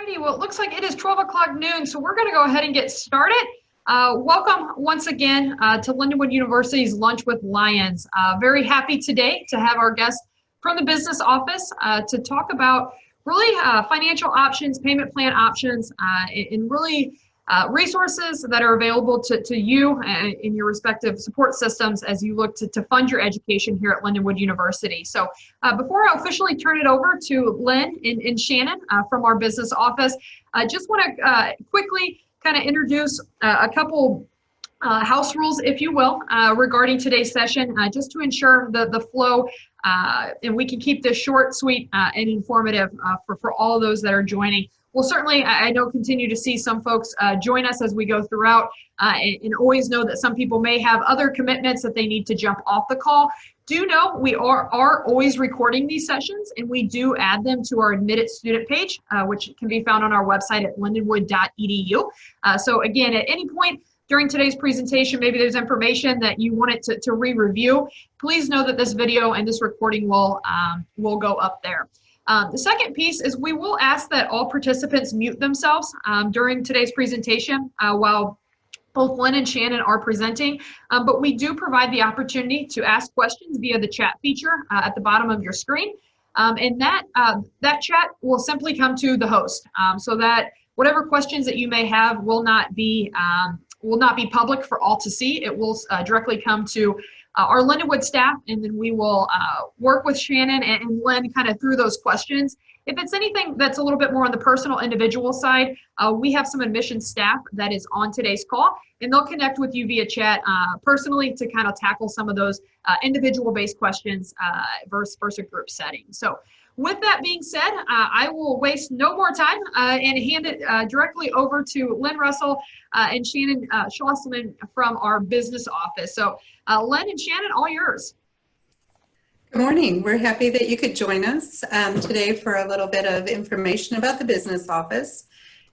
Alrighty, well, it looks like it is 12 o'clock noon, so we're going to go ahead and get started. Welcome once again to Lindenwood University's Lunch with Lions. Very happy today to have our guest from the business office to talk about really financial options, payment plan options, and really resources that are available to you in your respective support systems as you look to fund your education here at Lindenwood University. So before I officially turn it over to Lynn and Shannon from our business office, I just want to quickly kind of introduce a couple house rules, if you will, regarding today's session, just to ensure the flow and we can keep this short, sweet, and informative for all those that are joining. We'll certainly, I know, continue to see some folks join us as we go throughout and always know that some people may have other commitments that they need to jump off the call. Do know we are always recording these sessions, and we do add them to our admitted student page, which can be found on our website at lindenwood.edu. So again, at any point during today's presentation, maybe there's information that you wanted to re-review, please know that this video and this recording will go up there. The second piece is we will ask that all participants mute themselves during today's presentation while both Lynn and Shannon are presenting, but we do provide the opportunity to ask questions via the chat feature at the bottom of your screen. And that chat will simply come to the host so that whatever questions that you may have will not be public for all to see. It will directly come to our Lindenwood staff, and then we will work with Shannon and Lynn kind of through those questions. If it's anything that's a little bit more on the personal individual side, we have some admissions staff that is on today's call, and they'll connect with you via chat personally to kind of tackle some of those individual-based questions versus a group setting. So with that being said, I will waste no more time and hand it directly over to Lynn Russell and Shannon Schlosselman from our business office. So Lynn and Shannon, all yours. Good morning. We're happy that you could join us today for a little bit of information about the business office.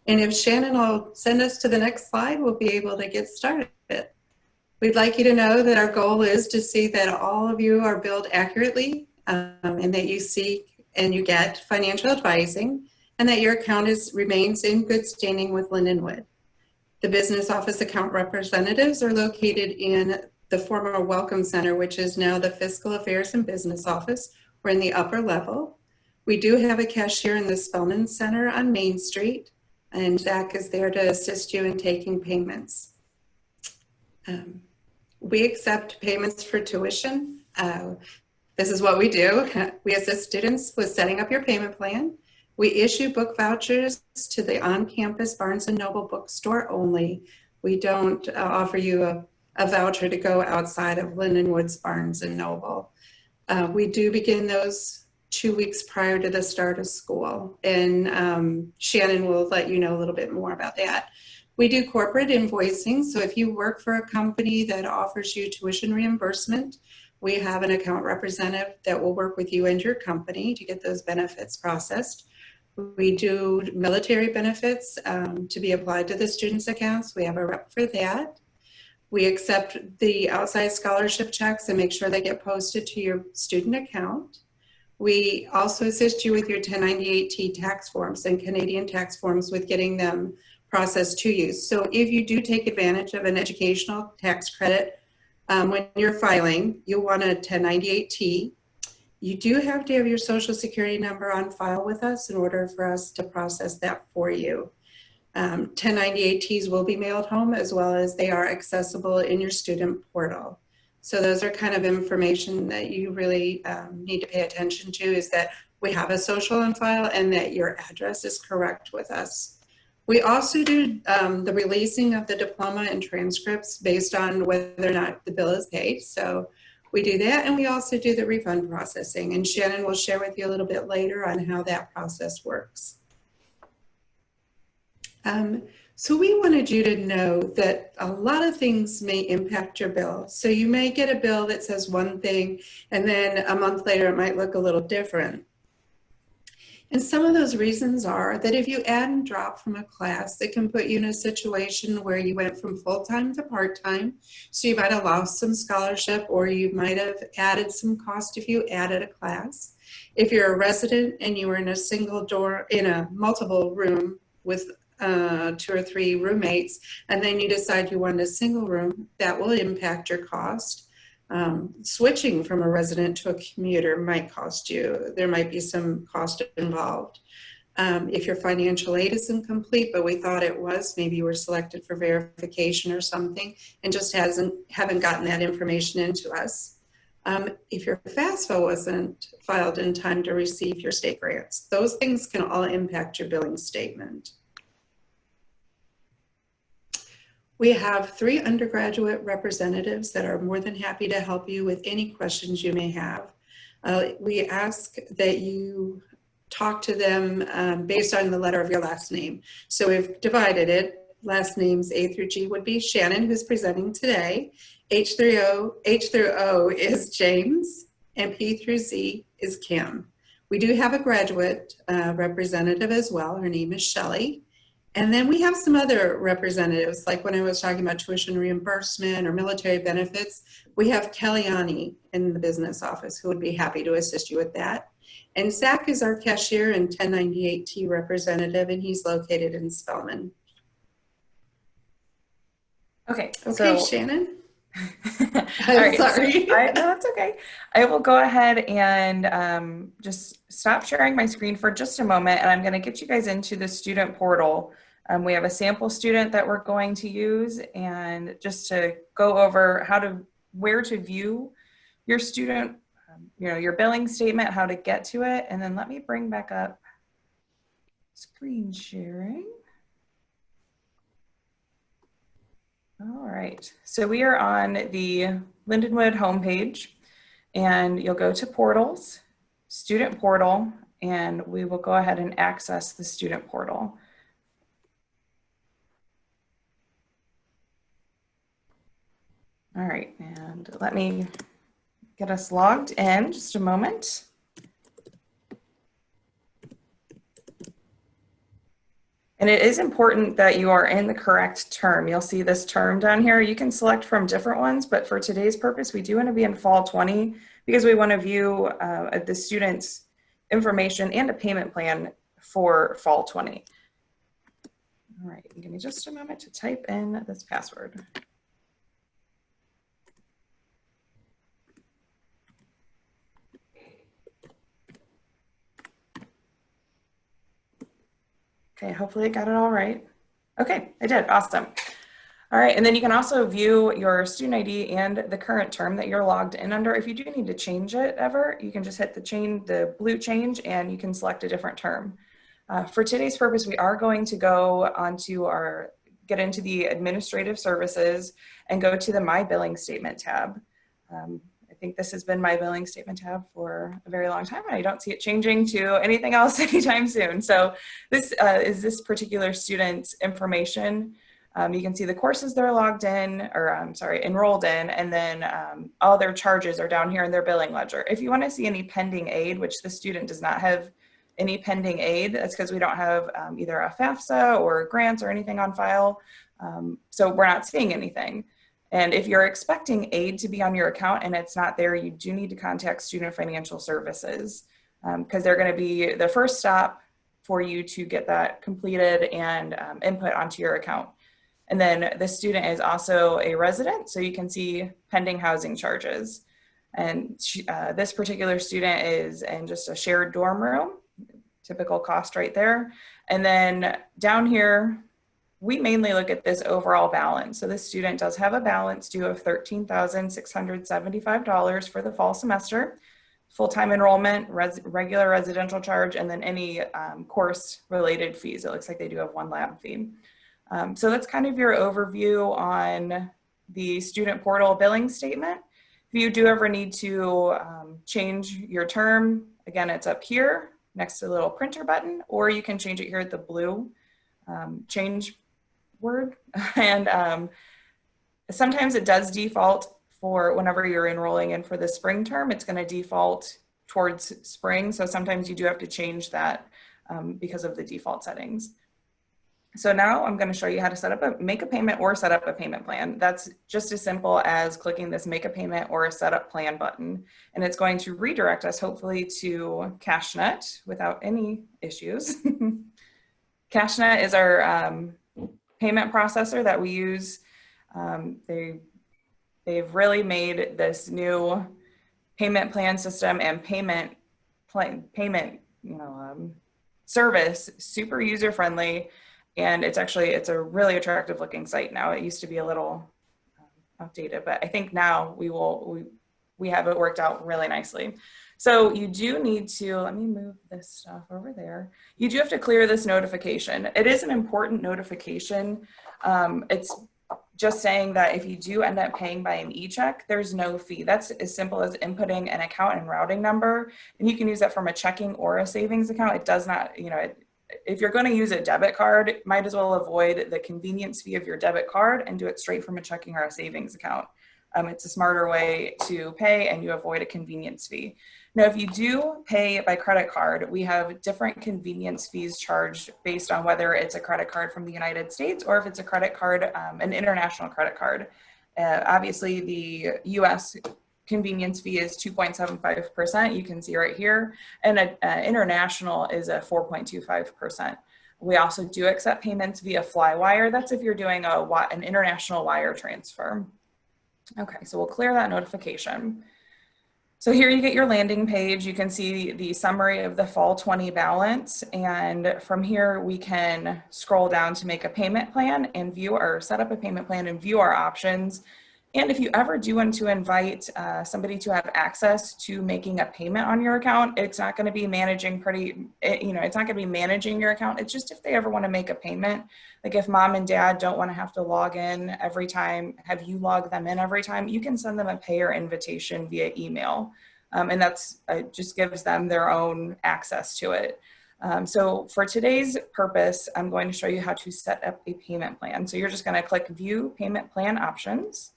And if Shannon will send us to the next slide, we'll be able to get started. We'd like you to know that our goal is to see that all of you are billed accurately and that you seek and you get financial advising, and that your account remains in good standing with Lindenwood. The business office account representatives are located in the former Welcome Center, which is now the Fiscal Affairs and Business Office. We're in the upper level. We do have a cashier in the Spelman Center on Main Street, and Zach is there to assist you in taking payments. We accept payments for tuition. This is what we do. We assist students with setting up your payment plan. We issue book vouchers to the on-campus Barnes & Noble bookstore only. We don't offer you a voucher to go outside of Lindenwood's Barnes & Noble. We do begin those 2 weeks prior to the start of school, and Shannon will let you know a little bit more about that. We do corporate invoicing, so if you work for a company that offers you tuition reimbursement, we have an account representative that will work with you and your company to get those benefits processed. We do military benefits to be applied to the students' accounts. We have a rep for that. We accept the outside scholarship checks and make sure they get posted to your student account. We also assist you with your 1098-T tax forms and Canadian tax forms with getting them processed to you. So if you do take advantage of an educational tax credit when you're filing, you'll want a 1098-T. You do have to have your social security number on file with us in order for us to process that for you. 1098-Ts will be mailed home, as well as they are accessible in your student portal. So those are kind of information that you really need to pay attention to, is that we have a social on file and that your address is correct with us. We also do the releasing of the diploma and transcripts based on whether or not the bill is paid. So we do that, and we also do the refund processing. And Shannon will share with you a little bit later on how that process works. So we wanted you to know that a lot of things may impact your bill. So you may get a bill that says one thing, and then a month later it might look a little different. And some of those reasons are that if you add and drop from a class, it can put you in a situation where you went from full-time to part-time. So you might have lost some scholarship, or you might have added some cost if you added a class. If you're a resident and you were in a single door, in a multiple room with 2 or 3 roommates, and then you decide you want a single room, that will impact your cost. Switching from a resident to a commuter might cost you. There might be some cost involved. If your financial aid isn't complete, but we thought it was, maybe you were selected for verification or something and just haven't gotten that information into us. If your FAFSA wasn't filed in time to receive your state grants, those things can all impact your billing statement. We have 3 undergraduate representatives that are more than happy to help you with any questions you may have. We ask that you talk to them based on the letter of your last name. So we've divided it. Last names A through G would be Shannon, who's presenting today. H through O is James, and P through Z is Kim. We do have a graduate representative as well. Her name is Shelley. And then we have some other representatives, like when I was talking about tuition reimbursement or military benefits, we have Kellyanne in the business office who would be happy to assist you with that. And Zach is our cashier and 1098T representative, and he's located in Spelman. Okay, so Shannon. I'm right, sorry. No, that's okay. I will go ahead and just stop sharing my screen for just a moment, and I'm going to get you guys into the student portal. We have a sample student that we're going to use, and just to go over where to view your student, your billing statement, how to get to it, and then let me bring back up screen sharing. All right, so we are on the Lindenwood homepage, and you'll go to portals, student portal, and we will go ahead and access the student portal. All right, and let me get us logged in just a moment. And it is important that you are in the correct term. You'll see this term down here. You can select from different ones, but for today's purpose, we do want to be in fall 20 because we want to view the student's information and a payment plan for fall 20. All right, give me just a moment to type in this password. Okay, hopefully I got it all right. Okay, I did, awesome. All right, and then you can also view your student ID and the current term that you're logged in under. If you do need to change it ever, you can just hit the blue change and you can select a different term. For today's purpose, we are going to go get into the administrative services and go to the My Billing Statement tab. I think this has been my billing statement tab for a very long time, and I don't see it changing to anything else anytime soon. So this is this particular student's information. You can see the courses they're logged in, or enrolled in, and then all their charges are down here in their billing ledger. If you want to see any pending aid, which the student does not have any pending aid, that's because we don't have either a FAFSA or grants or anything on file. So we're not seeing anything. And if you're expecting aid to be on your account and it's not there, you do need to contact Student Financial Services because they're going to be the first stop for you to get that completed and input onto your account. And then the student is also a resident, so you can see pending housing charges. And this particular student is in just a shared dorm room, typical cost right there. And then down here, we mainly look at this overall balance. So this student does have a balance due of $13,675 for the fall semester, full-time enrollment, regular residential charge, and then any course-related fees. It looks like they do have one lab fee. So that's kind of your overview on the student portal billing statement. If you do ever need to change your term, again, it's up here next to the little printer button, or you can change it here at the blue change word. And sometimes it does default for whenever you're enrolling in for the spring term, it's going to default towards spring. So sometimes you do have to change that because of the default settings. So now I'm going to show you how to make a payment or set up a payment plan. That's just as simple as clicking this make a payment or a setup plan button. And it's going to redirect us hopefully to CashNet without any issues. CashNet is our payment processor that we use. They've really made this new payment plan system and payment service super user friendly, and it's a really attractive looking site now. It used to be a little outdated, but I think now we have it worked out really nicely. So you do need to, let me move this stuff over there. You do have to clear this notification. It is an important notification. It's just saying that if you do end up paying by an e-check, there's no fee. That's as simple as inputting an account and routing number. And you can use that from a checking or a savings account. It does not, if you're going to use a debit card, might as well avoid the convenience fee of your debit card and do it straight from a checking or a savings account. It's a smarter way to pay and you avoid a convenience fee. Now, if you do pay by credit card, we have different convenience fees charged based on whether it's a credit card from the United States or if it's a credit card, an international credit card. Obviously, the US convenience fee is 2.75%. You can see right here, and international is a 4.25%. We also do accept payments via Flywire. That's if you're doing an international wire transfer. Okay, so we'll clear that notification. So here you get your landing page. You can see the summary of the fall 20 balance. And from here, we can scroll down to make a payment plan and set up a payment plan and view our options. And if you ever do want to invite somebody to have access to making a payment on your account, it's not going to be managing it's not going to be managing your account. It's just if they ever want to make a payment, like if mom and dad don't want to have to log in every time, have you log them in every time, you can send them a payer invitation via email. And that's just gives them their own access to it. So for today's purpose, I'm going to show you how to set up a payment plan. So you're just going to click View Payment Plan Options.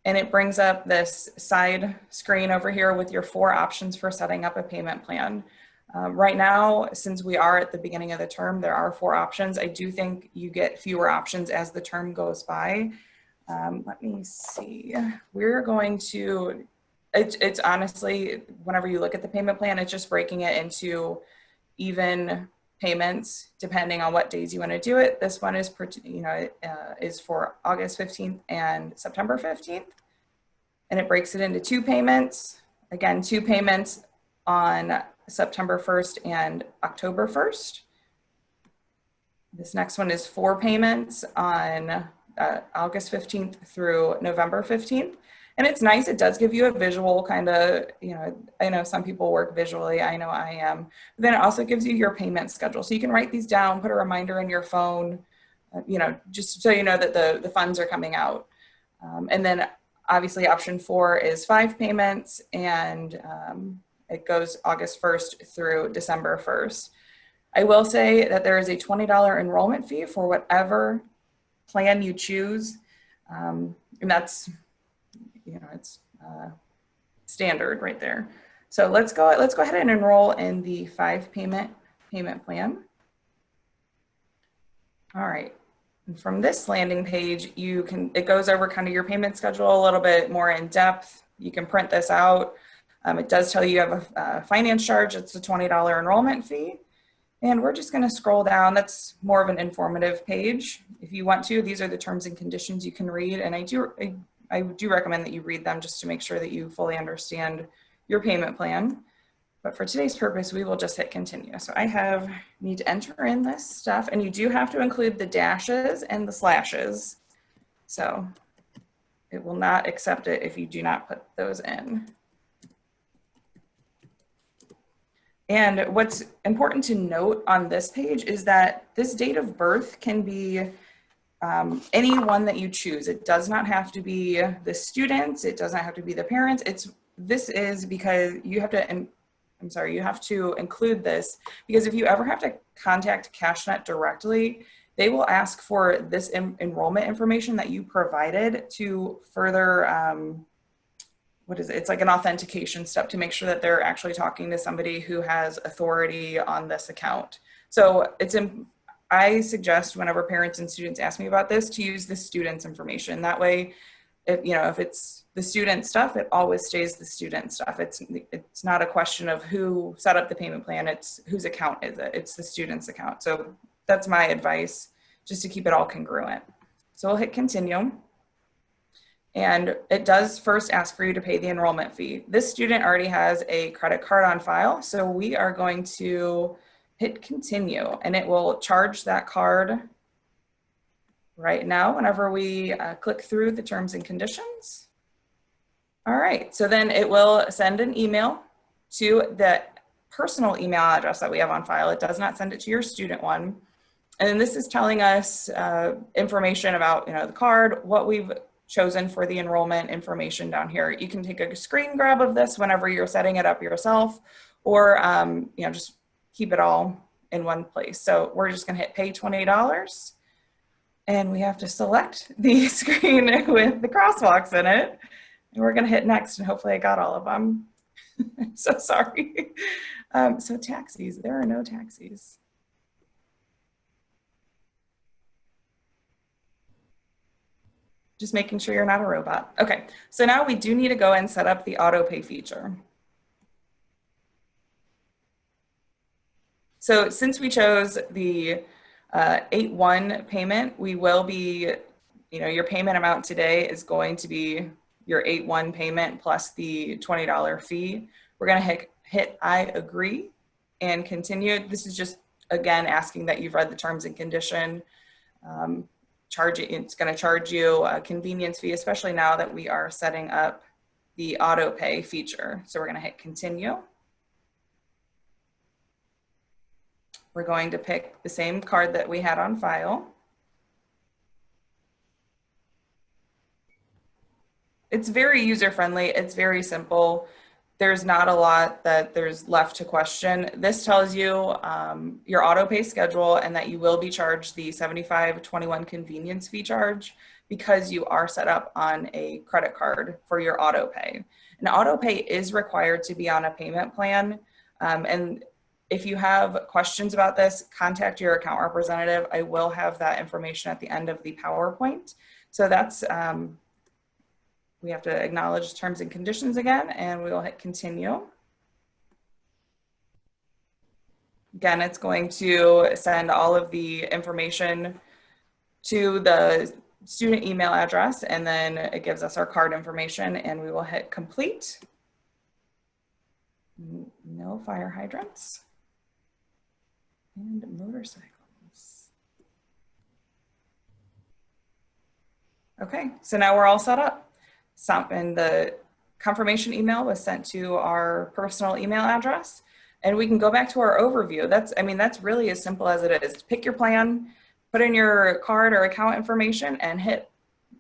And it brings up this side screen over here with your 4 options for setting up a payment plan. Right now, since we are at the beginning of the term, there are 4 options. I do think you get fewer options as the term goes by. Let me see. We're going to, it's honestly, whenever you look at the payment plan, it's just breaking it into even payments depending on what days you want to do it. This one is is for August 15th and September 15th, and it breaks it into 2 payments. Again, 2 payments on September 1st and October 1st. This next one is 4 payments on August 15th through November 15th. And it's nice, it does give you a visual kind of, I know some people work visually, I know I am. But then it also gives you your payment schedule. So you can write these down, put a reminder in your phone, just so you know that the funds are coming out. And then obviously option 4 is 5 payments, and it goes August 1st through December 1st. I will say that there is a $20 enrollment fee for whatever plan you choose. And that's, it's standard right there. So let's go ahead and enroll in the 5 payment plan. All right. And from this landing page, it goes over kind of your payment schedule a little bit more in depth. You can print this out. It does tell you have a finance charge. It's a $20 enrollment fee. And we're just going to scroll down. That's more of an informative page. If you want to, these are the terms and conditions you can read. And I do recommend that you read them just to make sure that you fully understand your payment plan. But for today's purpose, we will just hit continue. So need to enter in this stuff, and you do have to include the dashes and the slashes. So it will not accept it if you do not put those in. And what's important to note on this page is that this date of birth can be any one that you choose. It does not have to be the students. It does not have to be the parents. This is because you have to include this because if you ever have to contact CashNet directly, they will ask for this enrollment information that you provided to further, it's like an authentication step to make sure that they're actually talking to somebody who has authority on this account. So I suggest whenever parents and students ask me about this to use the student's information. That way, if it's the student stuff, it always stays the student stuff. It's not a question of who set up the payment plan. It's whose account is it? It's the student's account. So That's my advice, just to keep it all congruent. So we'll hit continue. And it does first ask for you to pay the enrollment fee. This student already has a credit card on file, so we are going to hit continue, and it will charge that card right now whenever we click through the terms and conditions. All right, so then it will send an email to the personal email address that we have on file. It does not send it to your student one. And then this is telling us information about, the card, what we've chosen for the enrollment information down here. You can take a screen grab of this whenever you're setting it up yourself, or just keep it all in one place. So we're just gonna hit pay $28, and we have to select the screen with the crosswalks in it. And we're gonna hit next, and hopefully I got all of them. I'm so sorry. So taxis, there are no taxis. Just making sure you're not a robot. Okay, so now we do need to go and set up the auto pay feature. So since we chose the 8-1 payment, we will be, your payment amount today is going to be your 8-1 payment plus the $20 fee. We're gonna hit I agree and continue. This is just, again, asking that you've read the terms and condition. It's going to charge you a convenience fee, especially now that we are setting up the auto pay feature. So we're going to hit continue. We're going to pick the same card that we had on file. It's very user-friendly. It's very simple. There's not a lot that there's left to question. This tells you your auto pay schedule and that you will be charged the $75.21 convenience fee charge because you are set up on a credit card for your auto pay. And auto pay is required to be on a payment plan. And if you have questions about this, contact your account representative. I will have that information at the end of the PowerPoint. So that's, we have to acknowledge terms and conditions again, and we will hit continue. Again, it's going to send all of the information to the student email address, and then it gives us our card information, and we will hit complete. No fire hydrants and motorcycles. Okay, so now we're all set up. And the confirmation email was sent to our personal email address, and we can go back to our overview. That's really as simple as it is. Pick your plan, put in your card or account information, and hit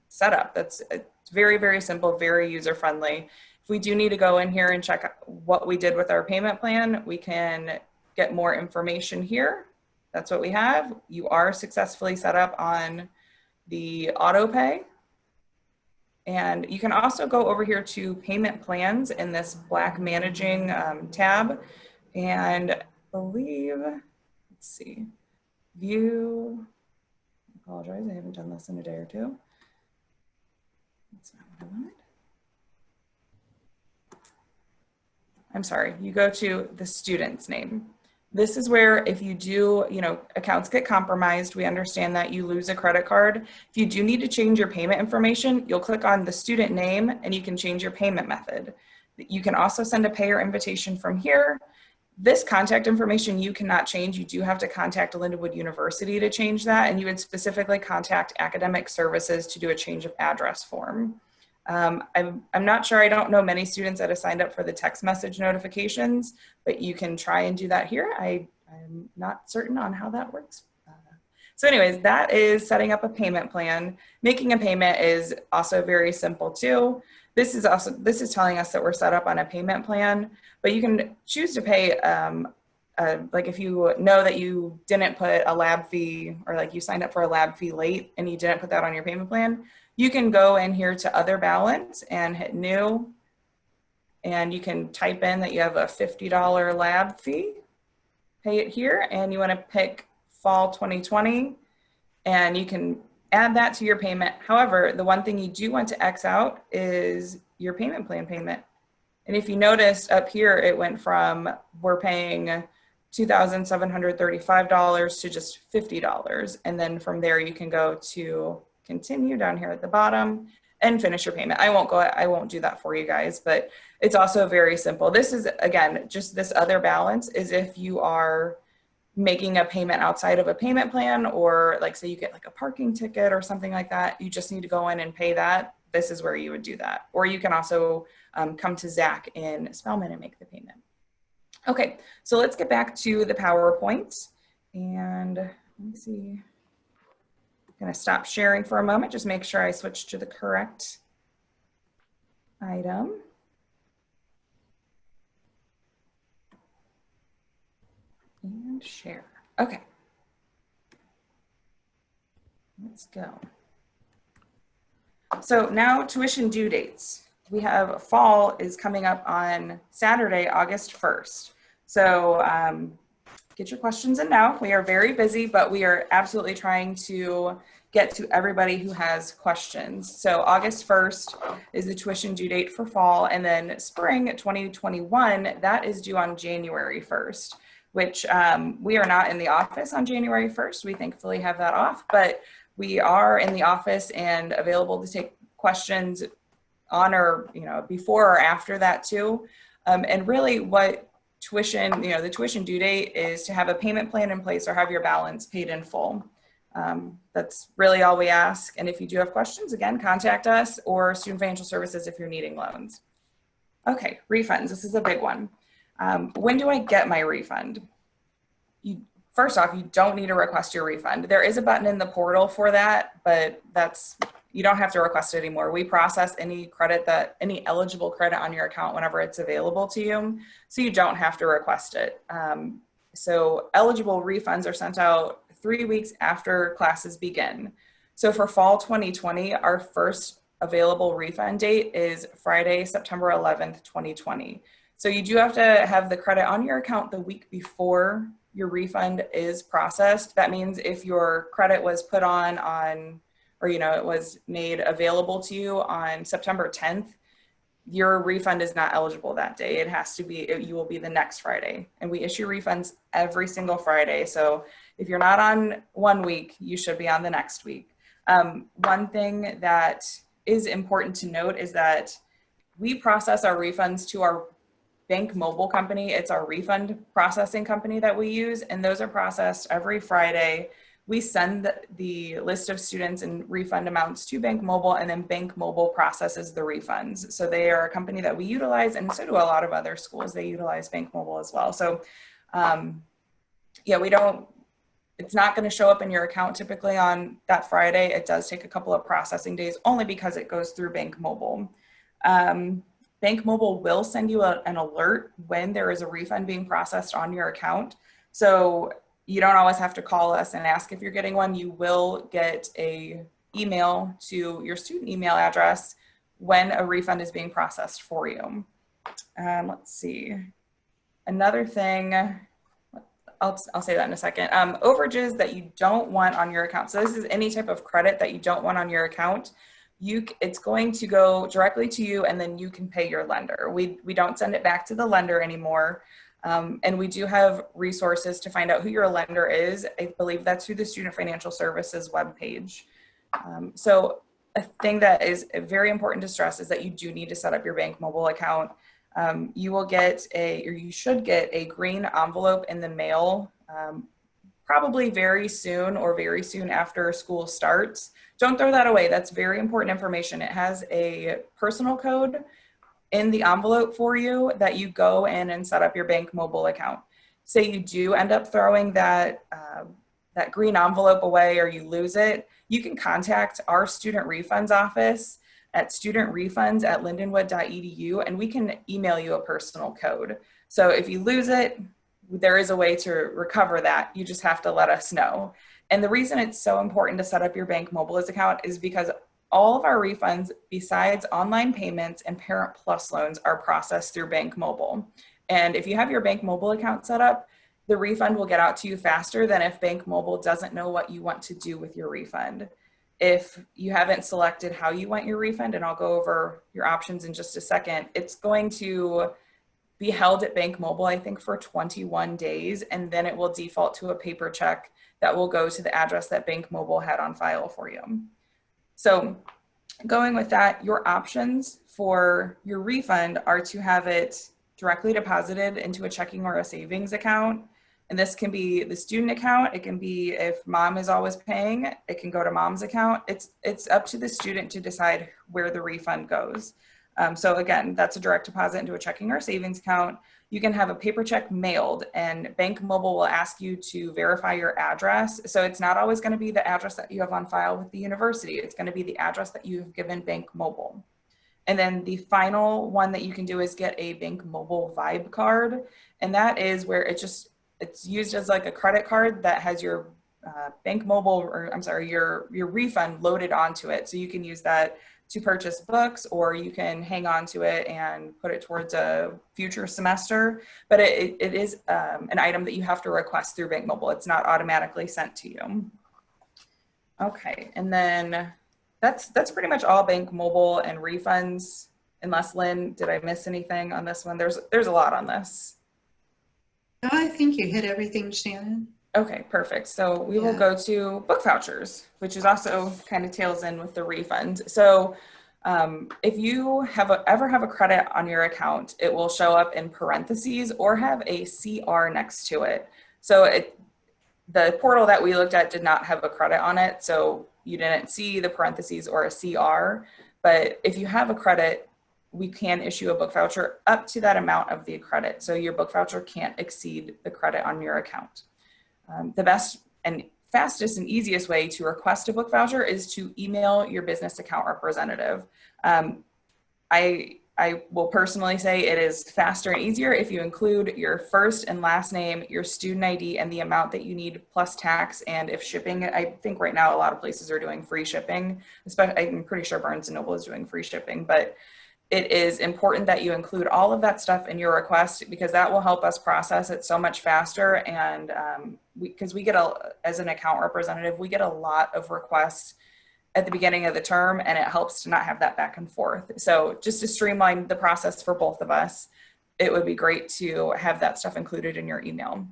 setup. It's very, very simple, very user-friendly. If we do need to go in here and check what we did with our payment plan, we can get more information here. That's what we have. You are successfully set up on the auto pay. And you can also go over here to payment plans in this black managing tab, and I believe, let's see, view, I apologize, I haven't done this in a day or two. That's not what I wanted. I'm sorry, you go to the student's name. This is where if you do, accounts get compromised, we understand that you lose a credit card. If you do need to change your payment information, you'll click on the student name and you can change your payment method. You can also send a payer invitation from here. This contact information you cannot change. You do have to contact Lindenwood University to change that, and you would specifically contact academic services to do a change of address form. I'm not sure, I don't know many students that have signed up for the text message notifications, but you can try and do that here. I'm not certain on how that works. So anyways, that is setting up a payment plan. Making a payment is also very simple too. This is telling us that we're set up on a payment plan, but you can choose to pay, like if you know that you didn't put a lab fee, or like you signed up for a lab fee late and you didn't put that on your payment plan, you can go in here to other balance and hit new, and you can type in that you have a $50 lab fee, pay it here, and you want to pick fall 2020, and you can add that to your payment. However, the one thing you do want to X out is your payment plan payment. And if you notice up here, it went from we're paying $2,735 to just $50. And then from there, you can go to continue down here at the bottom and finish your payment. I won't do that for you guys, but it's also very simple. This is, again, just this other balance is if you are making a payment outside of a payment plan, or like say you get like a parking ticket or something like that, you just need to go in and pay that. This is where you would do that. Or you can also come to Zach in Spelman and make the payment. Okay, so let's get back to the PowerPoint, and let me see. I'm gonna stop sharing for a moment, just make sure I switch to the correct item. And share. Okay. Let's go. So now tuition due dates. We have fall is coming up on Saturday, August 1st. So get your questions in now. We are very busy, but we are absolutely trying to get to everybody who has questions. So August 1st is the tuition due date for fall, and then spring 2021, that is due on January 1st. Which we are not in the office on January 1st. We thankfully have that off, but we are in the office and available to take questions on or, before or after that too. And really what tuition, the tuition due date is to have a payment plan in place or have your balance paid in full. That's really all we ask. And if you do have questions, again, contact us or Student Financial Services if you're needing loans. Okay, refunds, this is a big one. When do I get my refund? First off, you don't need to request your refund. There is a button in the portal for that, but you don't have to request it anymore. We process any eligible credit on your account whenever it's available to you, so you don't have to request it. So eligible refunds are sent out 3 weeks after classes begin. So for fall 2020, our first available refund date is Friday, September 11th, 2020. So you do have to have the credit on your account the week before your refund is processed. That means if your credit was put on, or it was made available to you on September 10th, your refund is not eligible that day. It has to be, you will be the next Friday. And we issue refunds every single Friday. So if you're not on one week, you should be on the next week. One thing that is important to note is that we process our refunds to our Bank Mobile company. It's our refund processing company that we use, and those are processed every Friday. We send the list of students and refund amounts to Bank Mobile, and then Bank Mobile processes the refunds. So they are a company that we utilize, and so do a lot of other schools. They utilize Bank Mobile as well. So it's not going to show up in your account typically on that Friday. It does take a couple of processing days only because it goes through Bank Mobile. Bank Mobile will send you an alert when there is a refund being processed on your account. So you don't always have to call us and ask if you're getting one. You will get an email to your student email address when a refund is being processed for you. Let's see. Another thing, I'll say that in a second. Overages that you don't want on your account. So this is any type of credit that you don't want on your account. It's going to go directly to you, and then you can pay your lender. We don't send it back to the lender anymore. And we do have resources to find out who your lender is. I believe that's through the Student Financial Services webpage. So a thing that is very important to stress is that you do need to set up your Bank Mobile account. You should get a green envelope in the mail, probably very soon or very soon after school starts. Don't throw that away. That's very important information. It has a personal code in the envelope for you that you go in and set up your Bank Mobile account. Say you do end up throwing that green envelope away or you lose it, you can contact our student refunds office at studentrefunds@lindenwood.edu, and we can email you a personal code. So if you lose it, there is a way to recover that. You just have to let us know. And the reason it's so important to set up your Bank Mobile account is because all of our refunds, besides online payments and Parent Plus loans, are processed through Bank Mobile. And if you have your Bank Mobile account set up, the refund will get out to you faster than if Bank Mobile doesn't know what you want to do with your refund. If you haven't selected how you want your refund, and I'll go over your options in just a second, it's going to be held at Bank Mobile, I think, for 21 days, and then it will default to a paper check that will go to the address that Bank Mobile had on file for you. So going with that, your options for your refund are to have it directly deposited into a checking or a savings account. And this can be the student account. It can be, if mom is always paying, it can go to mom's account. It's up to the student to decide where the refund goes. So again, that's a direct deposit into a checking or savings account. You can have a paper check mailed, and Bank Mobile will ask you to verify your address. So it's not always going to be the address that you have on file with the university. It's going to be the address that you've given Bank Mobile. And then the final one that you can do is get a Bank Mobile Vibe card. And that is where it's used as like a credit card that has your Bank Mobile, or I'm sorry, your refund loaded onto it. So you can use that to purchase books, or you can hang on to it and put it towards a future semester. But it is an item that you have to request through Bank Mobile. It's not automatically sent to you. Okay, and then that's pretty much all Bank Mobile and refunds. Unless, Lynn, did I miss anything on this one? There's a lot on this. No, I think you hit everything, Shannon. Okay, perfect. So we will go to book vouchers, which is also kind of tails in with the refund. So if you ever have a credit on your account, it will show up in parentheses or have a CR next to it. So the portal that we looked at did not have a credit on it, so you didn't see the parentheses or a CR. But if you have a credit, we can issue a book voucher up to that amount of the credit. So your book voucher can't exceed the credit on your account. The best and fastest and easiest way to request a book voucher is to email your business account representative. I will personally say it is faster and easier if you include your first and last name, your student ID, and the amount that you need plus tax. And if shipping, I think right now a lot of places are doing free shipping. I'm pretty sure Barnes & Noble is doing free shipping, but it is important that you include all of that stuff in your request, because that will help us process it so much faster. And because we get as an account representative, we get a lot of requests at the beginning of the term, and it helps to not have that back and forth. So just to streamline the process for both of us, it would be great to have that stuff included in your email.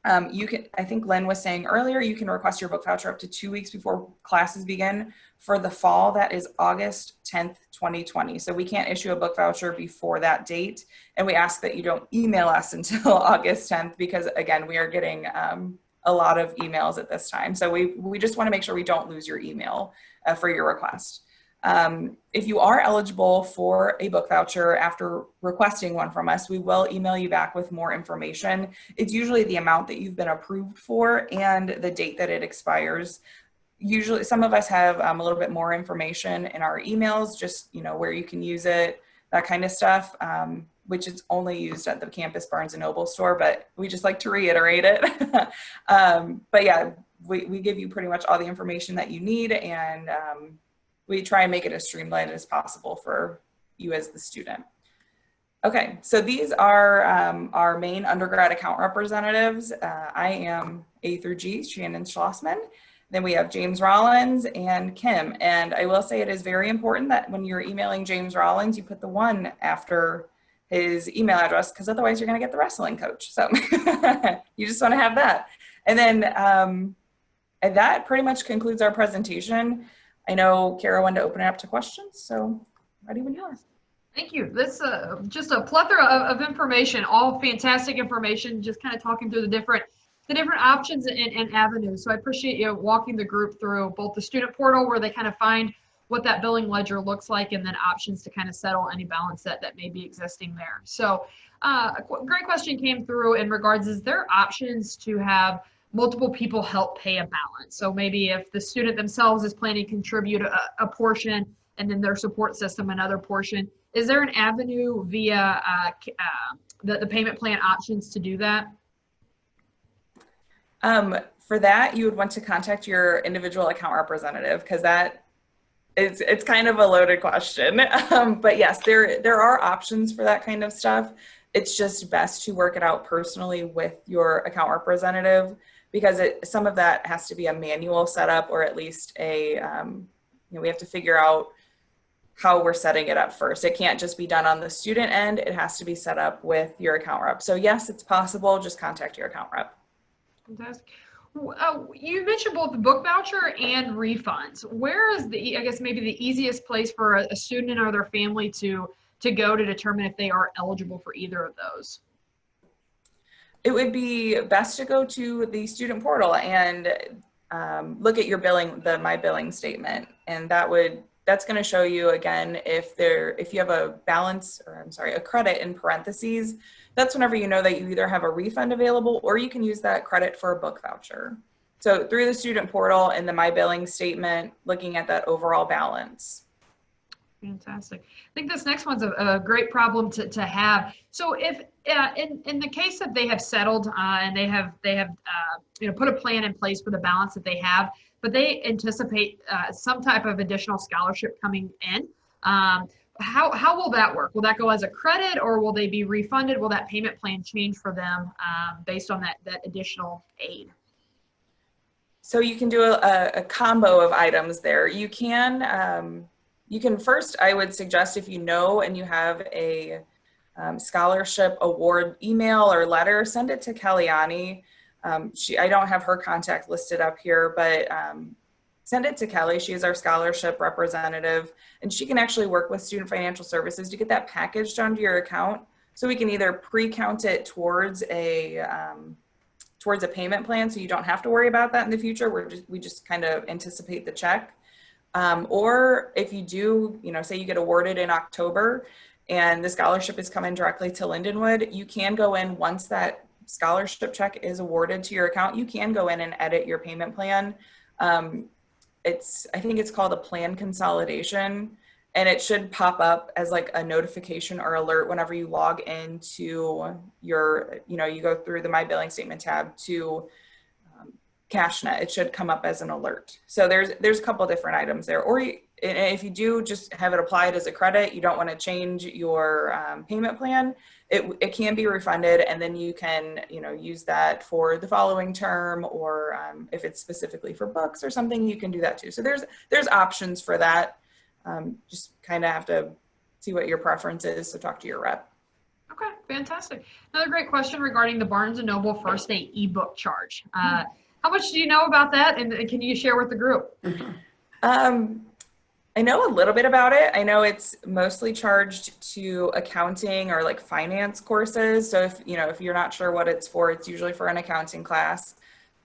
I think Lynn was saying earlier, you can request your book voucher up to 2 weeks before classes begin. For the fall, that is August 10th, 2020. So we can't issue a book voucher before that date. And we ask that you don't email us until August 10th, because again, we are getting a lot of emails at this time. So we just want to make sure we don't lose your email for your request. If you are eligible for a book voucher after requesting one from us, we will email you back with more information. It's usually the amount that you've been approved for and the date that it expires. Usually some of us have a little bit more information in our emails, just where you can use it, that kind of stuff, which is only used at the campus Barnes & Noble store, but we just like to reiterate it. But yeah, we give you pretty much all the information that you need, and we try and make it as streamlined as possible for you as the student. Okay, so these are our main undergrad account representatives. I am A through G, Shannon Schlossman. Then we have James Rollins and Kim. And I will say it is very important that when you're emailing James Rollins, you put the 1 after his email address, because otherwise you're going to get the wrestling coach. So you just want to have that. And then and that pretty much concludes our presentation. I know Kara wanted to open it up to questions, so ready when you are. Thank you. This just a plethora of information, all fantastic information, just kind of talking through the different options and avenues. So I appreciate you walking the group through both the student portal, where they kind of find what that billing ledger looks like, and then options to kind of settle any balance that may be existing there. So a great question came through in regards, is there options to have multiple people help pay a balance? So maybe if the student themselves is planning to contribute a portion, and then their support system another portion, is there an avenue via the payment plan options to do that? For that, you would want to contact your individual account representative, because it's kind of a loaded question. But yes, there are options for that kind of stuff. It's just best to work it out personally with your account representative, because some of that has to be a manual setup, or at least we have to figure out how we're setting it up first. It can't just be done on the student end. It has to be set up with your account rep. So yes, it's possible. Just contact your account rep. Fantastic. You mentioned both the book voucher and refunds. Where is I guess maybe the easiest place for a student or their family to go to determine if they are eligible for either of those? It would be best to go to the student portal and look at your billing, the My Billing statement, and that's going to show you again if you have a balance, or I'm sorry, a credit in parentheses. That's whenever you know that you either have a refund available or you can use that credit for a book voucher. So through the student portal and the My Billing statement, looking at that overall balance. Fantastic. I think this next one's a great problem to have. So if in the case that they have settled and they have put a plan in place for the balance that they have, but they anticipate some type of additional scholarship coming in, how will that work? Will that go as a credit, or will they be refunded? Will that payment plan change for them based on that additional aid? So you can do a combo of items there. You can first, I would suggest, if you know and you have a scholarship award email or letter, send it to Kellyanne. I don't have her contact listed up here, but send it to Kelly. She is our scholarship representative, and she can actually work with Student Financial Services to get that packaged onto your account. So we can either pre-count it towards a payment plan, so you don't have to worry about that in the future. We just kind of anticipate the check. Or if you do, say you get awarded in October and the scholarship is coming directly to Lindenwood, you can go in once that scholarship check is awarded to your account, you can go in and edit your payment plan. I think it's called a plan consolidation, and it should pop up as like a notification or alert whenever you log into your, you go through the My Billing Statement tab to CashNet. It should come up as an alert. So there's a couple different items there. Or if you do just have it applied as a credit, you don't want to change your payment plan, it can be refunded, and then you can use that for the following term, or if it's specifically for books or something, you can do that too. So there's options for that. Just kind of have to see what your preference is, so talk to your rep. Okay, fantastic. Another great question regarding the Barnes & Noble First Day ebook charge. How much do you know about that, and can you share with the group? I know a little bit about it. I know it's mostly charged to accounting or like finance courses. So if you're not sure what it's for, it's usually for an accounting class.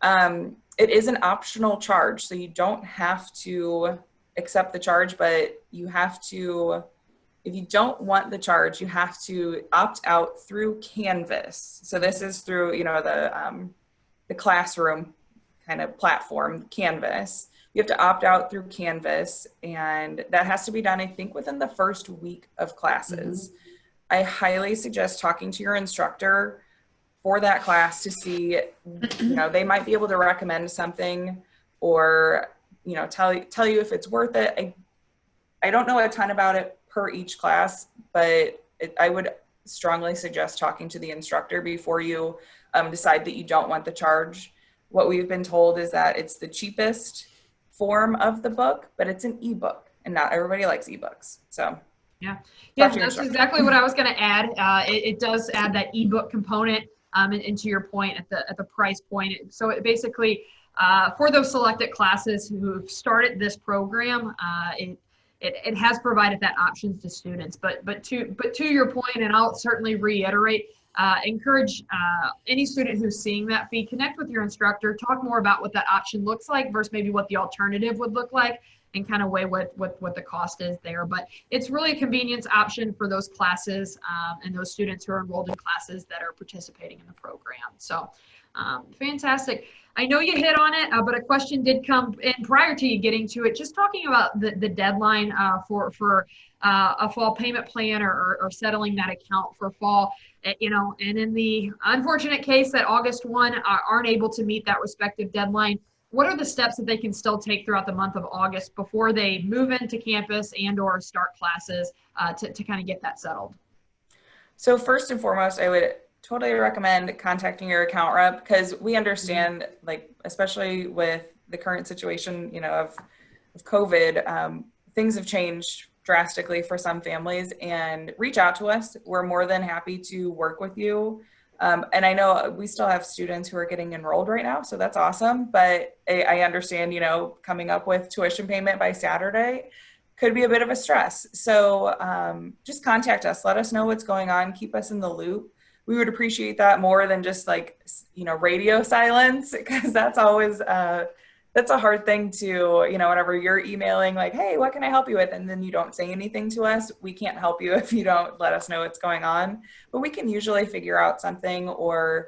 It is an optional charge, so you don't have to accept the charge, but you have to, if you don't want the charge, you have to opt out through Canvas. So this is through, the classroom kind of platform, Canvas. You have to opt out through Canvas, and that has to be done, I think, within the first week of classes. Mm-hmm. I highly suggest talking to your instructor for that class to see, they might be able to recommend something, or, tell you if it's worth it. I don't know a ton about it per each class, but I would strongly suggest talking to the instructor before you decide that you don't want the charge. What we've been told is that it's the cheapest form of the book, but it's an ebook, and not everybody likes ebooks. So yeah, that's exactly what I was going to add. It does add that ebook component into your point at the price point. So it basically for those selected classes who've started this program, it has provided that options to students. But to your point, and I'll certainly reiterate, encourage any student who's seeing that fee, connect with your instructor, talk more about what that option looks like versus maybe what the alternative would look like, and kind of weigh what the cost is there. But it's really a convenience option for those classes and those students who are enrolled in classes that are participating in the program. So fantastic. I know you hit on it, but a question did come in prior to you getting to it, just talking about the deadline for a fall payment plan or settling that account for fall. And in the unfortunate case that August 1 aren't able to meet that respective deadline, what are the steps that they can still take throughout the month of August before they move into campus and or start classes to kind of get that settled? So first and foremost, I would totally recommend contacting your account rep, because we understand, like, especially with the current situation, of COVID, things have changed drastically for some families, and reach out to us. We're more than happy to work with you. And I know we still have students who are getting enrolled right now, so that's awesome. But I understand, you know, coming up with tuition payment by Saturday could be a bit of a stress. So just contact us, let us know what's going on, keep us in the loop. We would appreciate that more than just like, you know, radio silence, because that's always, that's a hard thing to, you know, whenever you're emailing like, hey, what can I help you with? And then you don't say anything to us. We can't help you if you don't let us know what's going on, but we can usually figure out something or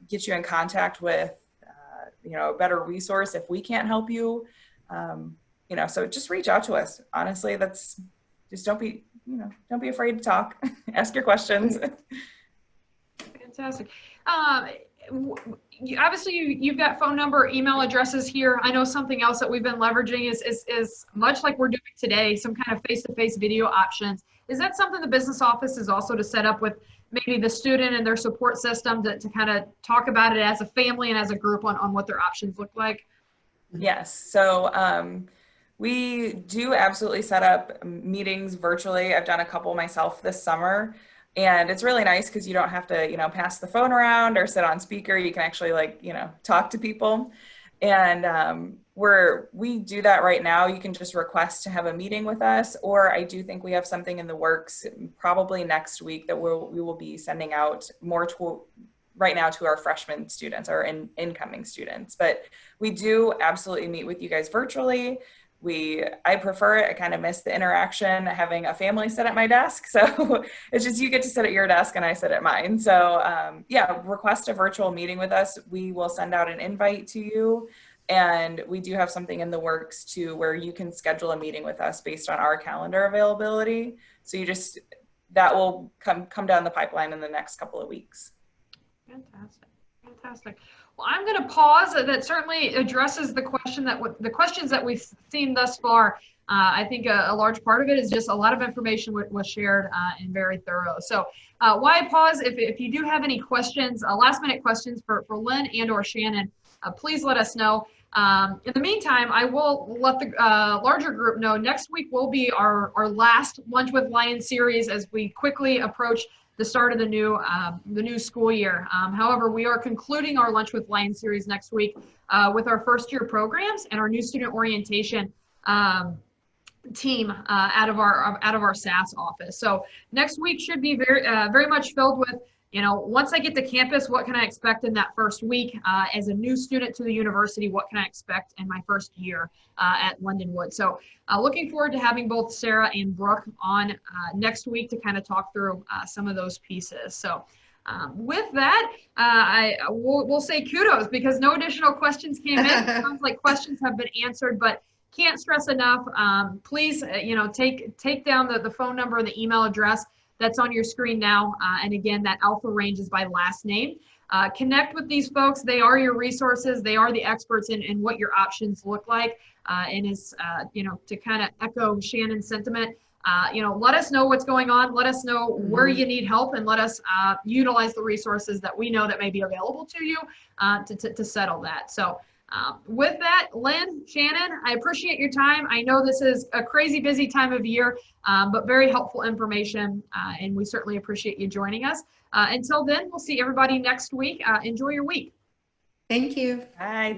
get you in contact with, you know, a better resource if we can't help you. You know, so just reach out to us. Honestly, that's just don't be afraid to talk. Ask your questions. Fantastic. Obviously, you've got phone number, email addresses here. I know something else that we've been leveraging is much like we're doing today, some kind of face-to-face video options. Is that something the business office is also to set up with maybe the student and their support system to kind of talk about it as a family and as a group on what their options look like? Yes. So we do absolutely set up meetings virtually. I've done a couple myself this summer. And it's really nice because you don't have to, you know, pass the phone around or sit on speaker. You can actually like, you know, talk to people. And we do that right now. You can just request to have a meeting with us, or I do think we have something in the works probably next week that we will be sending out more to right now to our freshman students or incoming students. But we do absolutely meet with you guys virtually. I prefer it. I kind of miss the interaction, having a family sit at my desk. So it's just, you get to sit at your desk and I sit at mine. So yeah, request a virtual meeting with us. We will send out an invite to you. And we do have something in the works too, where you can schedule a meeting with us based on our calendar availability. So that will come down the pipeline in the next couple of weeks. Fantastic. Fantastic. Well, I'm going to pause. That certainly addresses the questions that we've seen thus far. I think a large part of it is just a lot of information was shared and very thorough. So why pause? If you do have any questions, last minute questions for Lynn and or Shannon, please let us know. In the meantime, I will let the larger group know next week will be our last Lunch with Lions series as we quickly approach the start of the new school year. However, we are concluding our Lunch with Lions series next week with our first year programs and our new student orientation team out of our SAS office. So next week should be very much filled with, you know, once I get to campus, what can I expect in that first week? As a new student to the university, what can I expect in my first year at Lindenwood? So looking forward to having both Sarah and Brooke on next week to kind of talk through some of those pieces. So with that, we'll say kudos because no additional questions came in. It sounds like questions have been answered, but can't stress enough. Please, you know, take down the phone number and the email address that's on your screen now. And again, that alpha range is by last name. Connect with these folks. They are your resources. They are the experts in what your options look like. And is, you know, to kind of echo Shannon's sentiment, you know, let us know what's going on. Let us know where you need help and let us utilize the resources that we know that may be available to you to settle that. So with that, Lynn, Shannon, I appreciate your time. I know this is a crazy busy time of year, but very helpful information, and we certainly appreciate you joining us. Until then, we'll see everybody next week. Enjoy your week. Thank you. Bye.